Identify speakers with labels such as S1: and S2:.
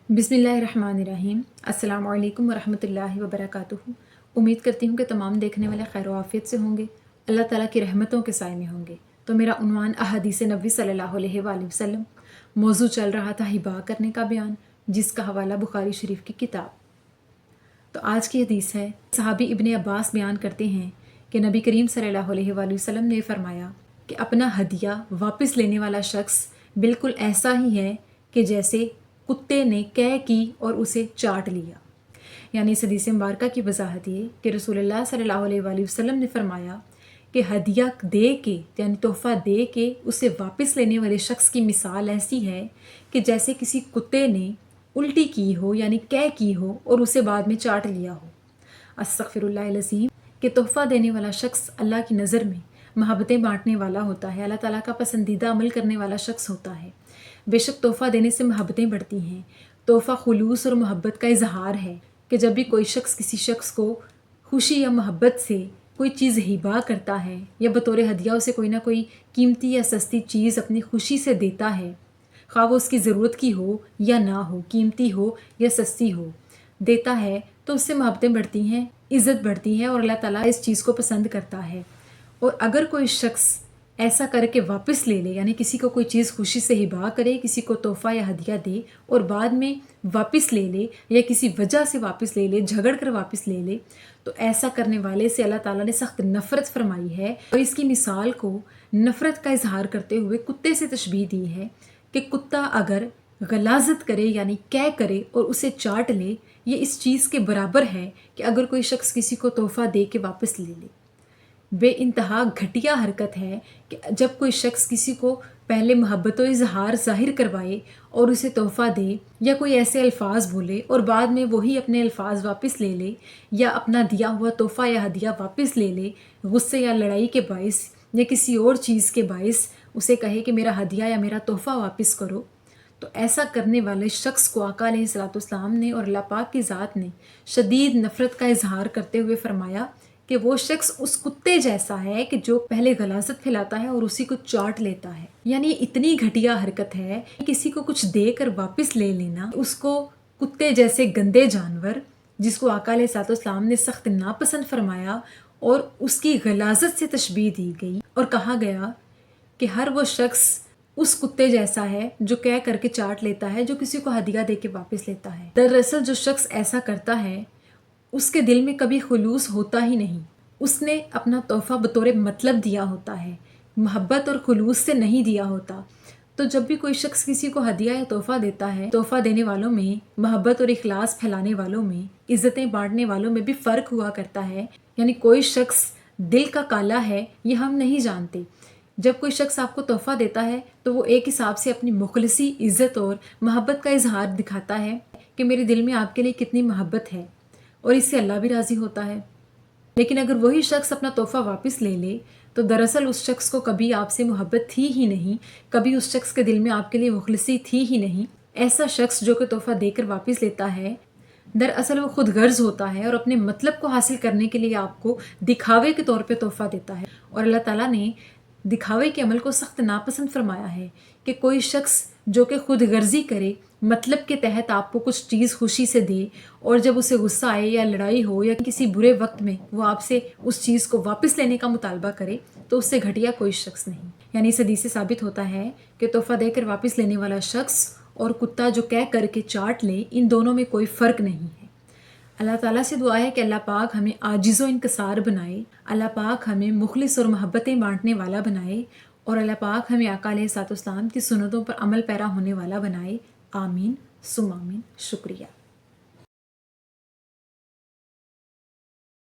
S1: बिस्मिल्लाहिर्रहमानिर्रहीम। अस्सलाम वालेकुम वरहमतुल्लाहि वबरकातुहू। उम्मीद करती हूँ कि तमाम देखने वाले खैर आफियत से होंगे, अल्लाह ताला की रहमतों के साए में होंगे। तो मेरा उन्वान अहादीस नबी सल्लल्लाहु अलैहि वसल्लम, मौजू चल रहा था हिबा करने का बयान, जिसका हवाला बुखारी शरीफ की किताब। तो आज की हदीस है, सहाबी इब्ने अब्बास बयान करते हैं कि नबी करीम सल्लल्लाहु अलैहि वसल्लम ने फरमाया कि अपना हदिया वापस लेने वाला शख्स बिल्कुल ऐसा ही है कि जैसे कुत्ते ने कै की और उसे चाट लिया। यानी इस हदीस मुबारका की वजाहत ये कि रसूलुल्लाह सल्लल्लाहु अलैहि वसल्लम ने फरमाया कि हदिया दे के यानी तोहफ़ा दे के उसे वापस लेने वाले शख्स की मिसाल ऐसी है कि जैसे किसी कुत्ते ने उल्टी की हो यानी कै की हो और उसे बाद में चाट लिया हो। अस्तग़फिरुल्लाह अज़ीम। कि तोहफ़ा देने वाला शख्स अल्लाह की नज़र में मोहब्बतें बांटने वाला होता है, अल्लाह ताला का पसंदीदा अमल करने वाला शख्स होता है। बेशक तोहफ़ा देने से मोहब्बतें बढ़ती हैं। तोहफ़ा खुलूस और मोहब्बत का इजहार है कि जब भी कोई शख्स किसी शख्स को खुशी या मोहब्बत से कोई चीज़ हिबा करता है या बतौर हदिया उसे कोई ना कोई कीमती या सस्ती चीज़ अपनी खुशी से देता है, ख्वाह वो उसकी ज़रूरत की हो या ना हो, कीमती हो या सस्ती हो, देता है तो उससे मोहब्बतें बढ़ती हैं, इज़्ज़त बढ़ती है और अल्लाह ताला इस चीज़ को पसंद करता है। और अगर कोई शख्स ऐसा करके वापस ले ले, यानी किसी को कोई चीज़ खुशी से हिबा करे, किसी को तोहफ़ा या हदिया दे और बाद में वापस ले ले या किसी वजह से वापस ले ले, झगड़ कर वापस ले ले, तो ऐसा करने वाले से अल्लाह ताला ने सख्त नफ़रत फरमाई है। और इसकी मिसाल को नफ़रत का इजहार करते हुए कुत्ते से तशबीह दी है कि कुत्ता अगर गलाजत करे यानी कै करे और उसे चाट ले, ये इस चीज़ के बराबर है कि अगर कोई शख्स किसी को तोहफ़ा दे के वापस ले ले। बेइंतहा घटिया हरकत है कि जब कोई शख्स किसी को पहले मोहब्बत व इजहार ज़ाहिर करवाए और उसे तोहफ़ा दे या कोई ऐसे अल्फाज बोले और बाद में वही अपने अल्फाज वापस ले ले या अपना दिया हुआ तोहफ़ा या हदिया वापस ले ले, गुस्से या लड़ाई के बाइस या किसी और चीज़ के बाइस उसे कहे कि मेरा हदिया या मेरा तोहफ़ा वापस करो, तो ऐसा करने वाले शख्स को आका अलैहिस्सलाम ने और अल्लाह पाक की ज़ात ने शदीद नफ़रत का इजहार करते हुए फरमाया कि वो शख्स उस कुत्ते जैसा है कि जो पहले गलाजत फैलाता है और उसी को चाट लेता है। यानी इतनी घटिया हरकत है किसी को कुछ देकर वापस ले लेना, उसको कुत्ते जैसे गंदे जानवर जिसको आका अलैहिस्सलाम ने सख्त नापसंद फरमाया और उसकी गलाजत से तशबीह दी गई और कहा गया कि हर वो शख्स उस कुत्ते जैसा है जो कह करके चाट लेता है, जो किसी को हदिया दे के वापस लेता है। दरअसल जो शख्स ऐसा करता है उसके दिल में कभी खुलूस होता ही नहीं। उसने अपना तोहफ़ा बतौर मतलब दिया होता है, मोहब्बत और खुलूस से नहीं दिया होता। तो जब भी कोई शख्स किसी को हदिया या तोहफ़ा देता है, तोहफ़ा देने वालों में, मोहब्बत और इखलास फैलाने वालों में, इज़्ज़तें बांटने वालों में भी फ़र्क हुआ करता है। यानी कोई शख्स दिल का काला है ये हम नहीं जानते। जब कोई शख्स आपको तोहफ़ा देता है तो वो एक हिसाब से अपनी मुखलिसी, इज़्ज़त और मोहब्बत का इजहार दिखाता है कि मेरे दिल में आपके लिए कितनी मोहब्बत है और इससे अल्लाह भी राज़ी होता है। लेकिन अगर वही शख्स अपना तोहफ़ा वापस ले ले तो दरअसल उस शख्स को कभी आपसे मोहब्बत थी ही नहीं, कभी उस शख्स के दिल में आपके लिए मुखलिसी थी ही नहीं। ऐसा शख्स जो कि तोहफ़ा देकर वापस लेता है, दरअसल वो खुद गर्ज होता है और अपने मतलब को हासिल करने के लिए आपको दिखावे के तौर पे तोहफ़ा देता है। और अल्लाह ताला ने दिखावे के अमल को सख्त नापसंद फरमाया है कि कोई शख्स जो कि खुद गर्जी करे, मतलब के तहत आपको कुछ चीज़ खुशी से दे और जब उसे गुस्सा आए या लड़ाई हो या किसी बुरे वक्त में वो आपसे उस चीज़ को वापस लेने का मुतालबा करे, तो उससे घटिया कोई शख्स नहीं। यानी इस हदीस से साबित होता है कि तोहफ़ा देकर वापस लेने वाला शख्स और कुत्ता जो कह करके चाट ले, इन दोनों में कोई फ़र्क नहीं है। अल्लाह ताला से दुआ है कि अल्लाह पाक हमें आजिज़ व इनकसार बनाए, अल्लाह पाक हमें मुखलिस और मोहब्बतें बांटने वाला बनाए और अल्लाह पाक हमें आका अलैहिस्सलाम की सुन्नतों पर अमल पैरा होने वाला बनाए। आमीन सुम आमीन। शुक्रिया।